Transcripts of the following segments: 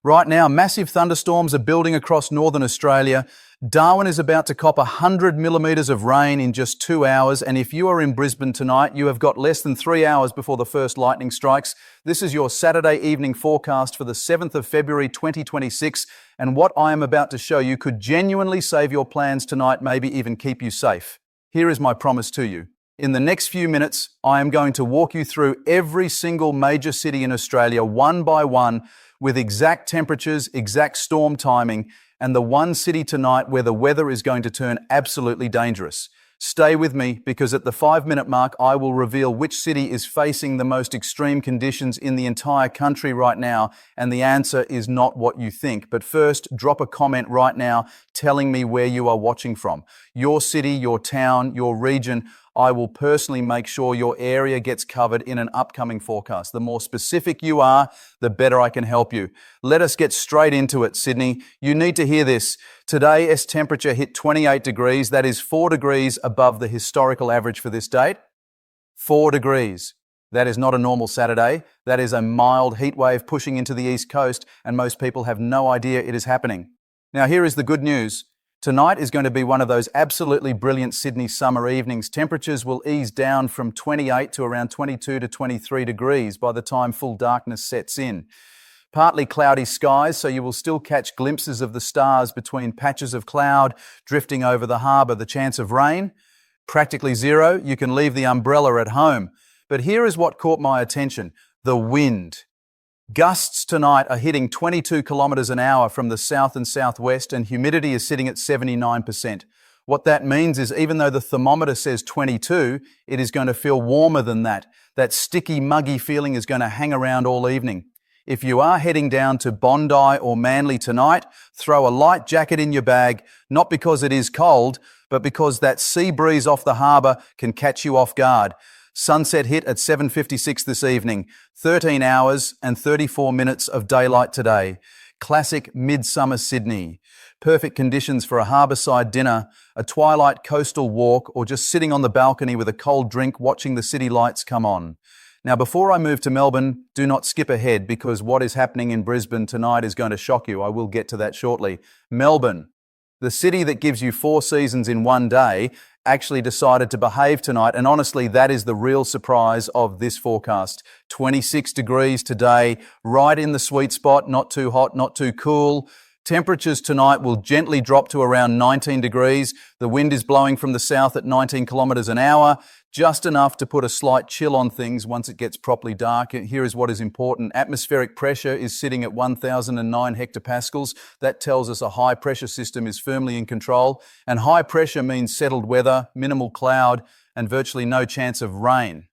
Right now, massive thunderstorms are building across northern Australia. Darwin is about to cop 100 millimetres of rain in just 2 hours, and if you are in Brisbane tonight, you have got less than 3 hours before the first lightning strikes. This is your Saturday evening forecast for the 7th of February 2026, and what I am about to show you could genuinely save your plans tonight, maybe even keep you safe. Here is my promise to you. In the next few minutes, I am going to walk you through every single major city in Australia one by one, with exact temperatures, exact storm timing, and the one city tonight where the weather is going to turn absolutely dangerous. Stay with me, because at the 5-minute mark, I will reveal which city is facing the most extreme conditions in the entire country right now, and the answer is not what you think. But first, drop a comment right now telling me where you are watching from. Your city, your town, your region. I will personally make sure your area gets covered in an upcoming forecast. The more specific you are, the better I can help you. Let us get straight into it, Sydney. You need to hear this. Today's temperature hit 28 degrees. That is 4 degrees above the historical average for this date. 4 degrees. That is not a normal Saturday. That is a mild heat wave pushing into the east coast, and most people have no idea it is happening. Now, here is the good news. Tonight is going to be one of those absolutely brilliant Sydney summer evenings. Temperatures will ease down from 28 to around 22 to 23 degrees by the time full darkness sets in. Partly cloudy skies, so you will still catch glimpses of the stars between patches of cloud drifting over the harbour. The chance of rain? Practically zero. You can leave the umbrella at home. But here is what caught my attention: the wind. Gusts tonight are hitting 22 kilometres an hour from the south and southwest, and humidity is sitting at 79%. What that means is, even though the thermometer says 22, it is going to feel warmer than that. That sticky, muggy feeling is going to hang around all evening. If you are heading down to Bondi or Manly tonight, throw a light jacket in your bag, not because it is cold, but because that sea breeze off the harbour can catch you off guard. Sunset hit at 7:56 this evening, 13 hours and 34 minutes of daylight today. Classic midsummer Sydney. Perfect conditions for a harbourside dinner, a twilight coastal walk, or just sitting on the balcony with a cold drink watching the city lights come on. Now, before I move to Melbourne, do not skip ahead, because what is happening in Brisbane tonight is going to shock you. I will get to that shortly. Melbourne, the city that gives you 4 seasons in one day, actually decided to behave tonight, and honestly, that is the real surprise of this forecast. 26 degrees today, right in the sweet spot, not too hot, not too cool. Temperatures tonight will gently drop to around 19 degrees. The wind is blowing from the south at 19 kilometres an hour, just enough to put a slight chill on things once it gets properly dark. Here is what is important. Atmospheric pressure is sitting at 1,009 hectopascals. That tells us a high pressure system is firmly in control. And high pressure means settled weather, minimal cloud, and virtually no chance of rain.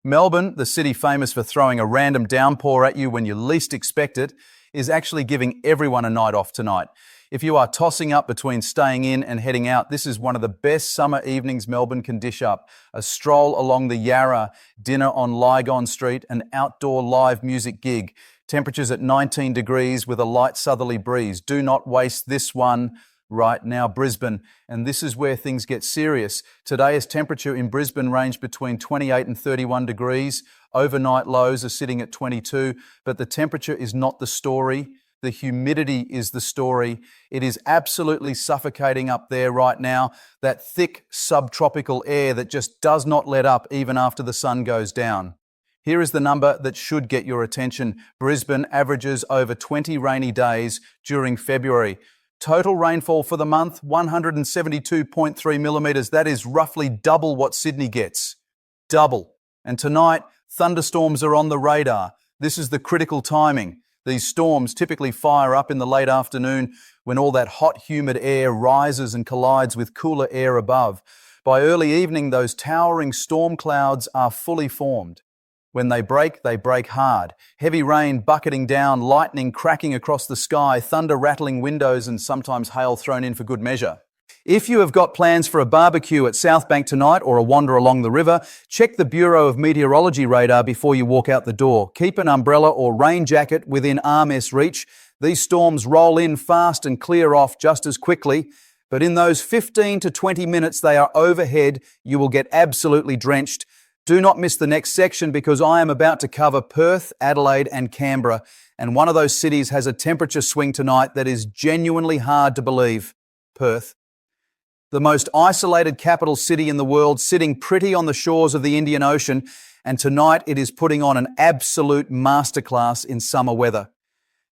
Melbourne, the city famous for throwing a random downpour at you when you least expect it, is actually giving everyone a night off tonight. If you are tossing up between staying in and heading out, this is one of the best summer evenings Melbourne can dish up. A stroll along the Yarra, dinner on Lygon Street, an outdoor live music gig. Temperatures at 19 degrees with a light southerly breeze. Do not waste this one. Right now, Brisbane, and this is where things get serious. Today's temperature in Brisbane ranged between 28 and 31 degrees. Overnight lows are sitting at 22, but the temperature is not the story. The humidity is the story. It is absolutely suffocating up there right now. That thick subtropical air that just does not let up even after the sun goes down. Here is the number that should get your attention. Brisbane averages over 20 rainy days during February. Total rainfall for the month, 172.3 millimetres. That is roughly double what Sydney gets. Double. And tonight, thunderstorms are on the radar. This is the critical timing. These storms typically fire up in the late afternoon when all that hot, humid air rises and collides with cooler air above. By early evening, those towering storm clouds are fully formed. When they break hard. Heavy rain bucketing down, lightning cracking across the sky, thunder rattling windows, and sometimes hail thrown in for good measure. If you have got plans for a barbecue at South Bank tonight or a wander along the river, check the Bureau of Meteorology radar before you walk out the door. Keep an umbrella or rain jacket within arm's reach. These storms roll in fast and clear off just as quickly, but in those 15 to 20 minutes they are overhead, you will get absolutely drenched. Do not miss the next section because I am about to cover Perth, Adelaide and Canberra, and one of those cities has a temperature swing tonight that is genuinely hard to believe. Perth, the most isolated capital city in the world, sitting pretty on the shores of the Indian Ocean, and tonight it is putting on an absolute masterclass in summer weather.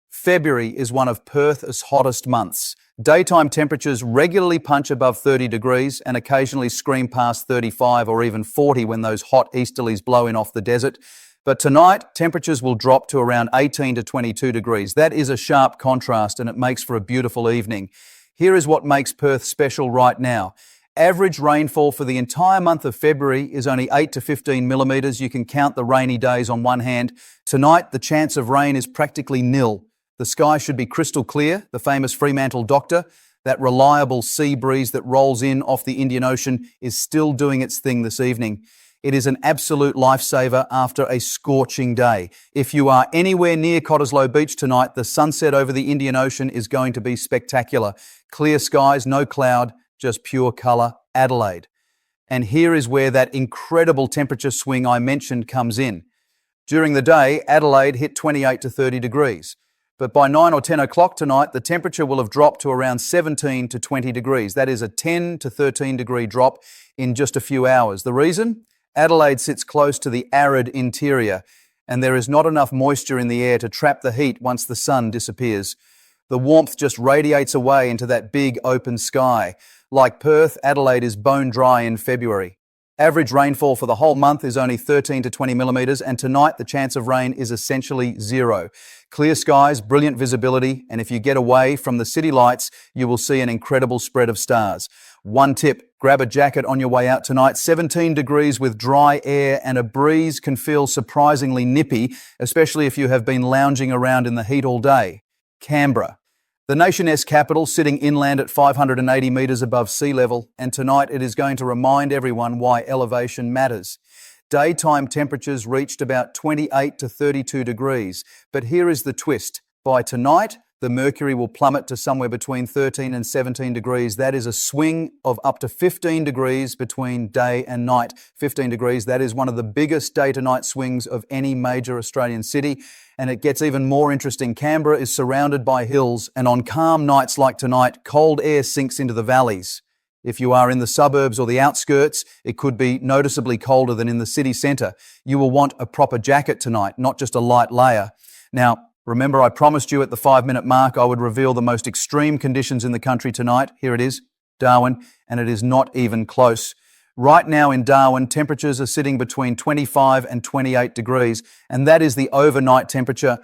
February is one of Perth's hottest months. Daytime temperatures regularly punch above 30 degrees and occasionally scream past 35 or even 40 when those hot easterlies blow in off the desert. But tonight, temperatures will drop to around 18 to 22 degrees. That is a sharp contrast and it makes for a beautiful evening. Here is what makes Perth special right now. Average rainfall for the entire month of February is only 8 to 15 millimetres. You can count the rainy days on one hand. Tonight, the chance of rain is practically nil. The sky should be crystal clear. The famous Fremantle Doctor, that reliable sea breeze that rolls in off the Indian Ocean, is still doing its thing this evening. It is an absolute lifesaver after a scorching day. If you are anywhere near Cottesloe Beach tonight, the sunset over the Indian Ocean is going to be spectacular. Clear skies, no cloud, just pure colour, Adelaide. And here is where that incredible temperature swing I mentioned comes in. During the day, Adelaide hit 28 to 30 degrees. But by 9 or 10 o'clock tonight, the temperature will have dropped to around 17 to 20 degrees. That is a 10 to 13 degree drop in just a few hours. The reason? Adelaide sits close to the arid interior, and there is not enough moisture in the air to trap the heat once the sun disappears. The warmth just radiates away into that big open sky. Like Perth, Adelaide is bone dry in February. Average rainfall for the whole month is only 13 to 20 millimetres, and tonight the chance of rain is essentially zero. Clear skies, brilliant visibility, and if you get away from the city lights, you will see an incredible spread of stars. One tip, grab a jacket on your way out tonight. 17 degrees with dry air and a breeze can feel surprisingly nippy, especially if you have been lounging around in the heat all day. Canberra, the nation's capital, sitting inland at 580 metres above sea level, and tonight it is going to remind everyone why elevation matters. Daytime temperatures reached about 28 to 32 degrees, but here is the twist. By tonight, the mercury will plummet to somewhere between 13 and 17 degrees. That is a swing of up to 15 degrees between day and night. 15 degrees, that is one of the biggest day-to-night swings of any major Australian city. And it gets even more interesting. Canberra is surrounded by hills, and on calm nights like tonight, cold air sinks into the valleys. If you are in the suburbs or the outskirts, it could be noticeably colder than in the city centre. You will want a proper jacket tonight, not just a light layer. Now, remember, I promised you at the 5-minute mark I would reveal the most extreme conditions in the country tonight. Here it is, Darwin, and it is not even close. Right now in Darwin, temperatures are sitting between 25 and 28 degrees, and that is the overnight temperature,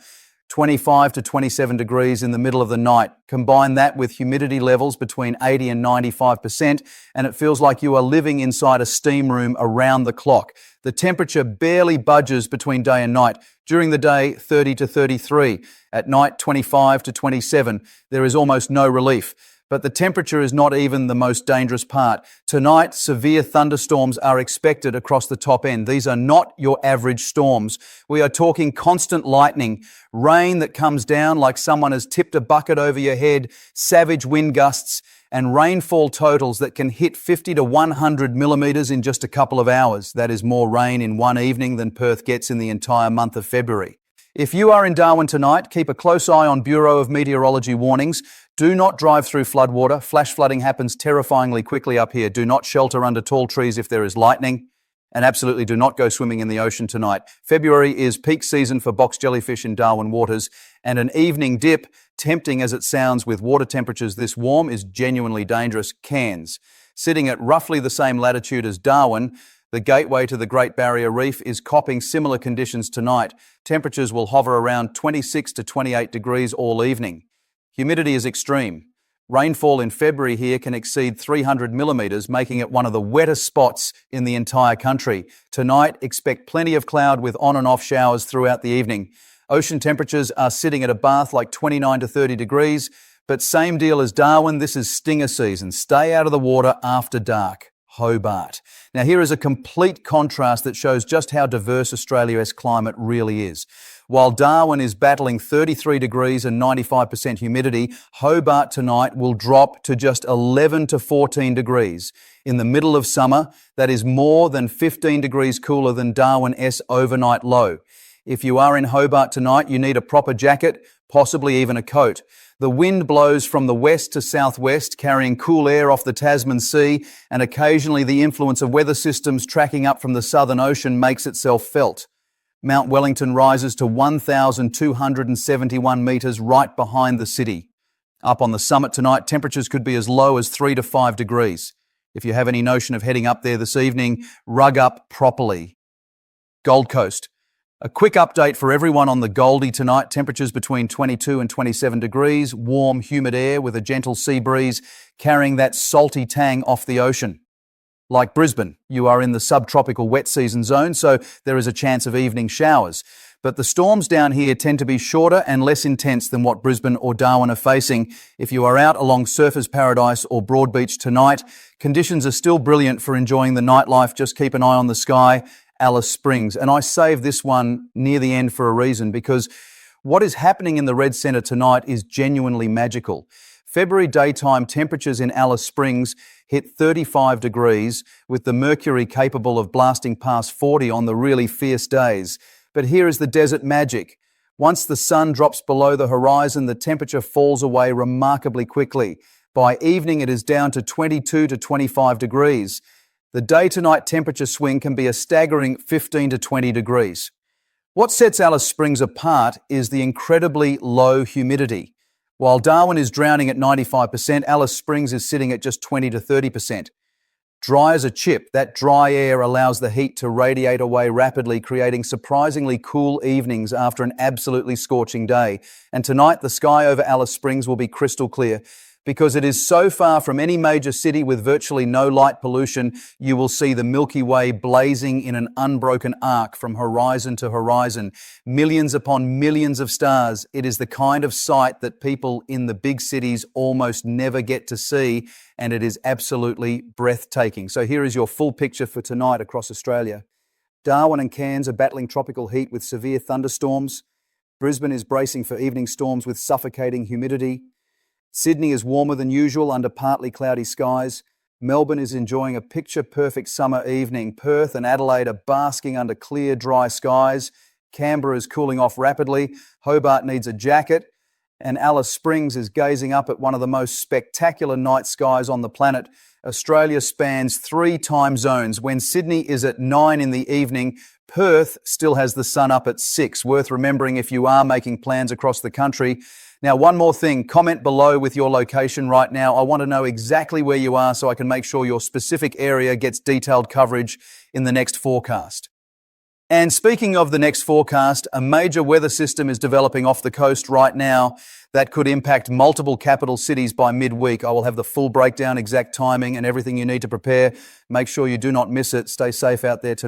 25 to 27 degrees in the middle of the night. Combine that with humidity levels between 80 and 95%, and it feels like you are living inside a steam room around the clock. The temperature barely budges between day and night. During the day, 30 to 33. At night, 25 to 27. There is almost no relief. But the temperature is not even the most dangerous part. Tonight, severe thunderstorms are expected across the top end. These are not your average storms. We are talking constant lightning, rain that comes down like someone has tipped a bucket over your head, savage wind gusts, and rainfall totals that can hit 50 to 100 millimetres in just a couple of hours. That is more rain in one evening than Perth gets in the entire month of February. If you are in Darwin tonight, keep a close eye on Bureau of Meteorology warnings. Do not drive through floodwater. Flash flooding happens terrifyingly quickly up here. Do not shelter under tall trees if there is lightning. And absolutely do not go swimming in the ocean tonight. February is peak season for box jellyfish in Darwin waters, and an evening dip, tempting as it sounds with water temperatures this warm, is genuinely dangerous. Cairns, sitting at roughly the same latitude as Darwin, the gateway to the Great Barrier Reef, is copping similar conditions tonight. Temperatures will hover around 26 to 28 degrees all evening. Humidity is extreme. Rainfall in February here can exceed 300 millimetres, making it one of the wettest spots in the entire country. Tonight, expect plenty of cloud with on and off showers throughout the evening. Ocean temperatures are sitting at a bath like 29 to 30 degrees, but same deal as Darwin, this is stinger season. Stay out of the water after dark. Hobart. Now here is a complete contrast that shows just how diverse Australia's climate really is. While Darwin is battling 33 degrees and 95% humidity, Hobart tonight will drop to just 11 to 14 degrees. In the middle of summer, that is more than 15 degrees cooler than Darwin's overnight low. If you are in Hobart tonight, you need a proper jacket, possibly even a coat. The wind blows from the west to southwest, carrying cool air off the Tasman Sea, and occasionally the influence of weather systems tracking up from the Southern Ocean makes itself felt. Mount Wellington rises to 1,271 metres right behind the city. Up on the summit tonight, temperatures could be as low as 3 to 5 degrees. If you have any notion of heading up there this evening, rug up properly. Gold Coast. A quick update for everyone on the Goldie tonight. Temperatures between 22 and 27 degrees, warm, humid air with a gentle sea breeze carrying that salty tang off the ocean. Like Brisbane, you are in the subtropical wet season zone, so there is a chance of evening showers. But the storms down here tend to be shorter and less intense than what Brisbane or Darwin are facing. If you are out along Surfers Paradise or Broadbeach tonight, conditions are still brilliant for enjoying the nightlife. Just keep an eye on the sky. Alice Springs. And I saved this one near the end for a reason, because what is happening in the Red Centre tonight is genuinely magical. February daytime temperatures in Alice Springs hit 35 degrees, with the mercury capable of blasting past 40 on the really fierce days. But here is the desert magic. Once the sun drops below the horizon, the temperature falls away remarkably quickly. By evening, it is down to 22 to 25 degrees. The day-to-night temperature swing can be a staggering 15 to 20 degrees. What sets Alice Springs apart is the incredibly low humidity. While Darwin is drowning at 95%, Alice Springs is sitting at just 20 to 30%. Dry as a chip, that dry air allows the heat to radiate away rapidly, creating surprisingly cool evenings after an absolutely scorching day. And tonight, the sky over Alice Springs will be crystal clear. Because it is so far from any major city with virtually no light pollution, you will see the Milky Way blazing in an unbroken arc from horizon to horizon. Millions upon millions of stars. It is the kind of sight that people in the big cities almost never get to see, and it is absolutely breathtaking. So here is your full picture for tonight across Australia. Darwin and Cairns are battling tropical heat with severe thunderstorms. Brisbane is bracing for evening storms with suffocating humidity. Sydney is warmer than usual under partly cloudy skies. Melbourne is enjoying a picture-perfect summer evening. Perth and Adelaide are basking under clear, dry skies. Canberra is cooling off rapidly. Hobart needs a jacket. And Alice Springs is gazing up at one of the most spectacular night skies on the planet. Australia spans 3 time zones. When Sydney is at 9 in the evening, Perth still has the sun up at 6. Worth remembering if you are making plans across the country. Now, one more thing, comment below with your location right now. I want to know exactly where you are so I can make sure your specific area gets detailed coverage in the next forecast. And speaking of the next forecast, a major weather system is developing off the coast right now that could impact multiple capital cities by midweek. I will have the full breakdown, exact timing and everything you need to prepare. Make sure you do not miss it. Stay safe out there tonight.